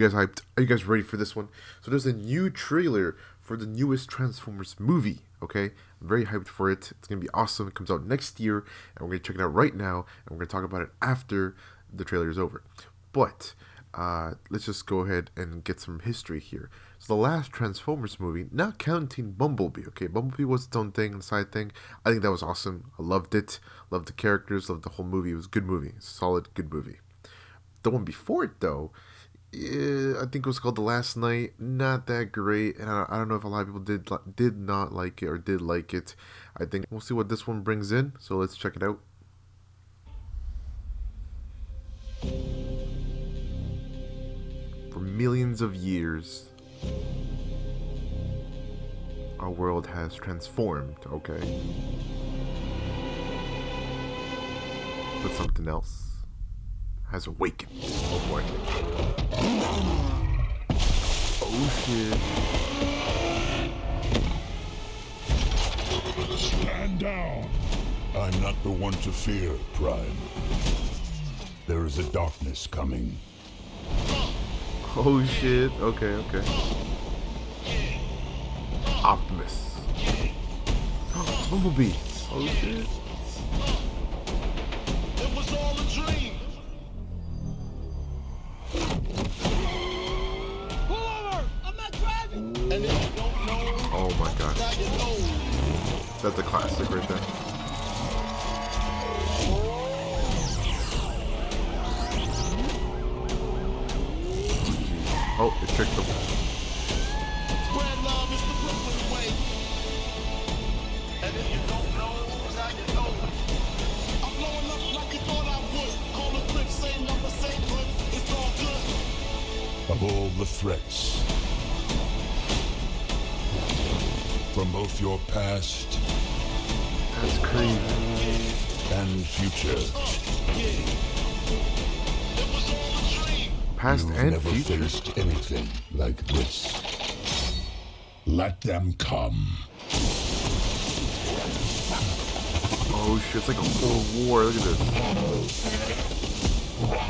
You guys hyped? Are you guys ready for this one? So there's a new trailer for the newest Transformers movie, okay? I'm very hyped for it. It's going to be awesome. It comes out next year, and we're going to check it out right now, and we're going to talk about it after the trailer is over. But let's just go ahead and get some history here. So the last Transformers movie, not counting Bumblebee, okay? Bumblebee was its own thing, a side thing. I think that was awesome. I loved it. Loved the characters, loved the whole movie. It was a good movie. Solid, good movie. The one before it, though, I think it was called The Last Night. Not that great, and I don't know if a lot of people did not like it or did like it. I think we'll see what this one brings in. So let's check it out. For millions of years, our world has transformed. Okay, but something else has awakened. Oh boy. Oh shit. Stand down. I'm not the one to fear, Prime. There is a darkness coming. Oh shit. Okay. Optimus. Bumblebee. Oh shit. It was all a dream. Pull over! I'm not driving! And if you don't know, Oh my god. now you know. That's a classic right there. Oh, it tricked him. Spread love is the Brooklyn way. And if you don't know, now you know. I'm blowing up like you thought I would. Call a clip, same number, same hood. It's all good. Of all the threats, from both your past That's crazy. and future, It was all a dream. Past you've and never future. faced anything like this. Let them come. Oh shit, it's like a whole war. Look at this.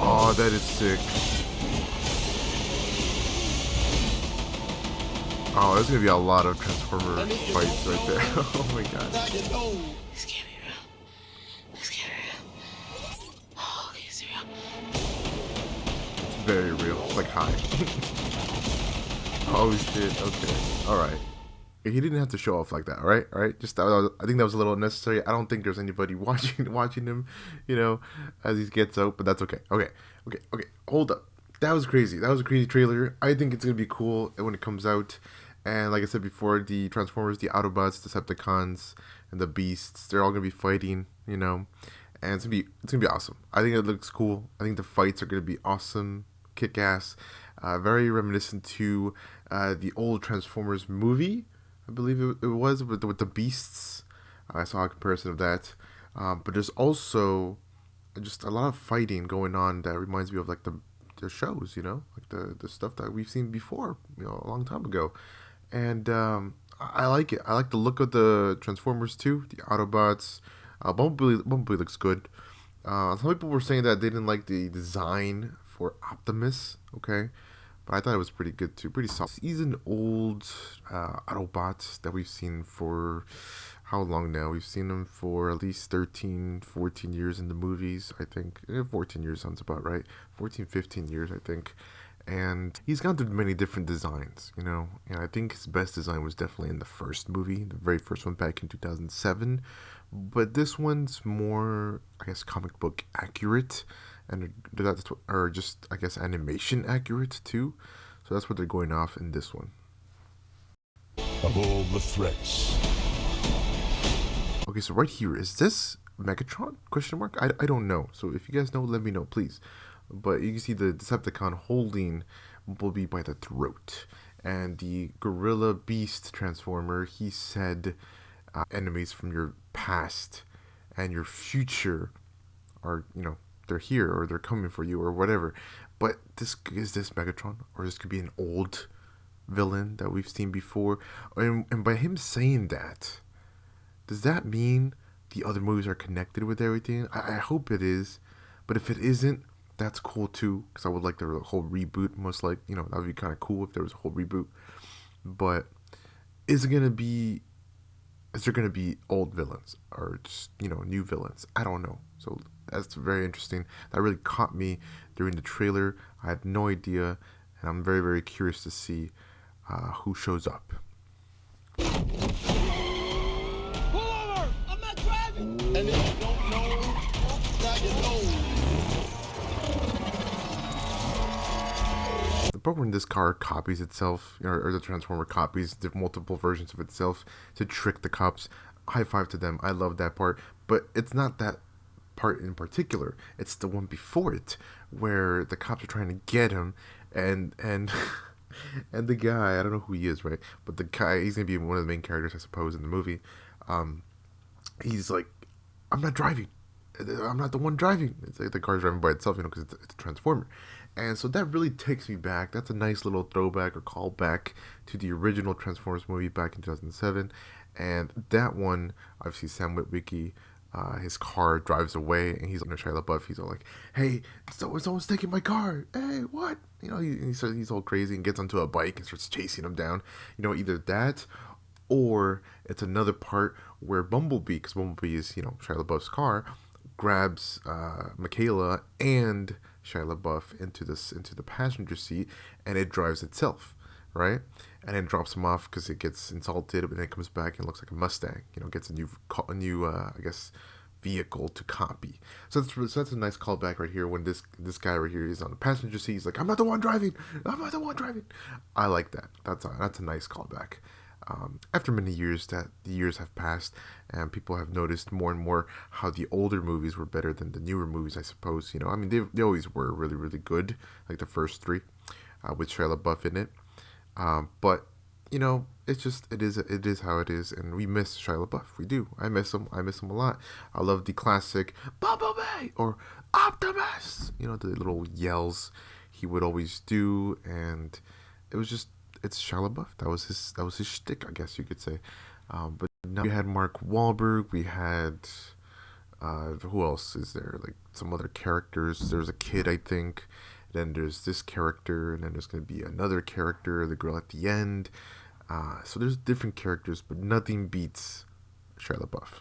Oh, that is sick. Oh, there's gonna be a lot of Transformer fights right there. Oh my god. Now you know. This can't be real. This can't be real. Oh, okay, it's real. Very real. It's like high. Oh shit, okay. Alright. He didn't have to show off like that, alright? Alright? Just I think that was a little unnecessary. I don't think there's anybody watching him, as he gets out, but that's okay. Okay. Hold up. That was crazy. That was a crazy trailer. I think it's gonna be cool when it comes out. And like I said before, the Transformers, the Autobots, Decepticons, and the Beasts, they're all gonna be fighting, and it's gonna be awesome. I think it looks cool. I think the fights are gonna be awesome, kick ass, very reminiscent to the old Transformers movie. I believe it was with the Beasts. I saw a comparison of that. But there's also just a lot of fighting going on that reminds me of like the shows, like the stuff that we've seen before, a long time ago. And I like it. I like the look of the Transformers too, the Autobots. Bumblebee looks good. Some people were saying that they didn't like the design for Optimus, okay? But I thought it was pretty good too, pretty solid. He's an old Autobots that we've seen for how long now? We've seen him for at least 13, 14 years in the movies, I think. 14 years sounds about right. 14, 15 years, I think. And he's gone through many different designs, and I think his best design was definitely in the first movie, the very first one back in 2007. But this one's more, I guess, comic book accurate, and or just, I guess, animation accurate too. So that's what they're going off in this one. Of all the threats, Okay, so right here, is this Megatron? Question mark? I don't know. So if you guys know, let me know, please. But you can see the Decepticon holding Bumblebee by the throat. And the Gorilla Beast Transformer, he said, enemies from your past and your future are, they're here or they're coming for you or whatever. But is this Megatron? Or this could be an old villain that we've seen before. And by him saying that, does that mean the other movies are connected with everything? I hope it is. But if it isn't, That's cool too, because I would like the whole reboot. Most like, that would be kind of cool if there was a whole reboot. But is it gonna be? Is there gonna be old villains or just new villains? I don't know. So that's very interesting. That really caught me during the trailer. I had no idea, and I'm very very curious to see who shows up. Pull over! I'm not driving! And if you don't know, now you know. The part when this car copies itself, or the Transformer copies the multiple versions of itself to trick the cops, high five to them. I love that part. But it's not that part in particular. It's the one before it, where the cops are trying to get him, and and the guy, I don't know who he is, right? But the guy, he's gonna be one of the main characters, I suppose, in the movie. He's like, I'm not driving. I'm not the one driving. It's like the car's driving by itself, because it's a Transformer. And so that really takes me back. That's a nice little throwback or callback to the original Transformers movie back in 2007. And that one, obviously, Sam Witwicky, his car drives away, and he's on Shia LaBeouf. He's all like, "Hey, someone's taking my car. Hey, what?" He's all crazy and gets onto a bike and starts chasing him down. Either that, or it's another part where Bumblebee, because Bumblebee is Shia LaBeouf's car, grabs Michaela and Shia LaBeouf into the passenger seat, and it drives itself, right? And then drops him off because it gets insulted, but then it comes back and looks like a Mustang. Gets a new I guess vehicle to copy. So that's a nice callback right here. When this guy right here is on the passenger seat, he's like, "I'm not the one driving. I'm not the one driving." I like that. That's a nice callback. After many years, that the years have passed, and people have noticed more and more how the older movies were better than the newer movies, I suppose. They always were really, really good, like the first three, with Shia LaBeouf in it. But it's just it is how it is, and we miss Shia LaBeouf. We do. I miss him a lot. I love the classic Bumblebee or Optimus. The little yells he would always do, and it's Shia LaBeouf. That was his shtick, I guess you could say. But now we had Mark Wahlberg. We had who else is there? Like some other characters. There's a kid, I think. Then there's this character, and then there's going to be another character, the girl at the end. So there's different characters, but nothing beats Shia LaBeouf.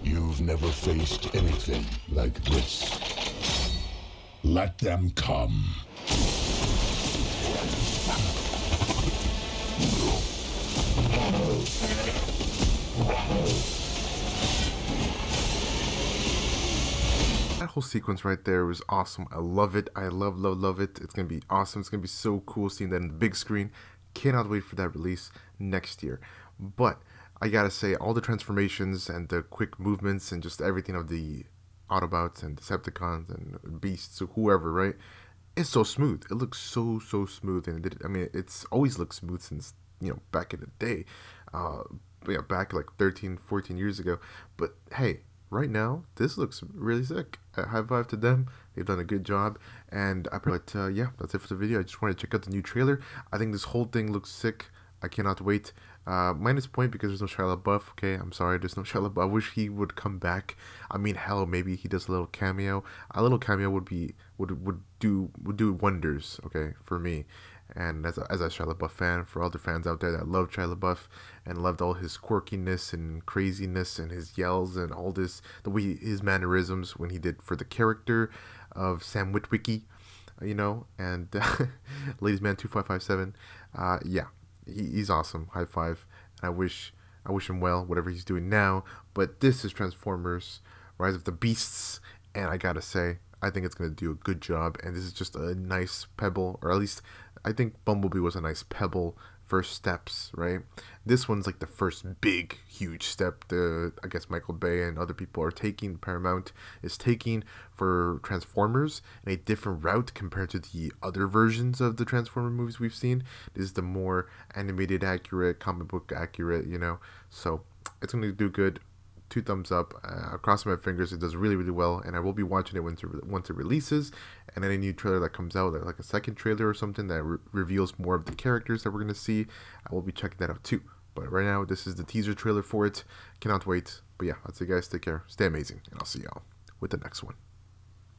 You've never faced anything like this. Let them come. That whole sequence right there was awesome. I love it. I love it. It's going to be awesome. It's going to be so cool seeing that in the big screen. Cannot wait for that release next year. But I gotta say, all the transformations and the quick movements and just everything of the Autobots and Decepticons and Beasts or whoever, right? It's so smooth. It looks so smooth, and it's always looked smooth since back in the day, back like 13, 14 years ago. But hey, right now this looks really sick. High five to them. They've done a good job. And yeah, that's it for the video. I just wanted to check out the new trailer. I think this whole thing looks sick. I cannot wait. Minus point because there's no Shia LaBeouf. Okay, I'm sorry, there's no Shia LaBeouf. I wish he would come back. Hell, maybe he does a little cameo. A little cameo would do wonders. Okay, for me, and as a Shia LaBeouf fan, for all the fans out there that love Shia LaBeouf and loved all his quirkiness and craziness and his yells and all this, the way his mannerisms when he did for the character of Sam Witwicky, and Ladies Man 2557. Yeah. He's awesome. High five. And I wish him well, whatever he's doing now. But this is Transformers Rise of the Beasts, and I gotta say, I think it's gonna do a good job. And this is just a nice pebble, or at least I think Bumblebee was a nice pebble, first steps, right? This one's like the first big, huge step I guess Michael Bay and other people are taking, Paramount is taking for Transformers in a different route compared to the other versions of the Transformer movies we've seen. This is the more animated accurate, comic book accurate, so it's going to do good. 2 thumbs up. Crossing my fingers, it does really, really well, and I will be watching it once it releases. And any new trailer that comes out, like a second trailer or something that reveals more of the characters that we're gonna see, I will be checking that out too. But right now, this is the teaser trailer for it. Cannot wait. But yeah, that's it, guys. Take care. Stay amazing, and I'll see y'all with the next one.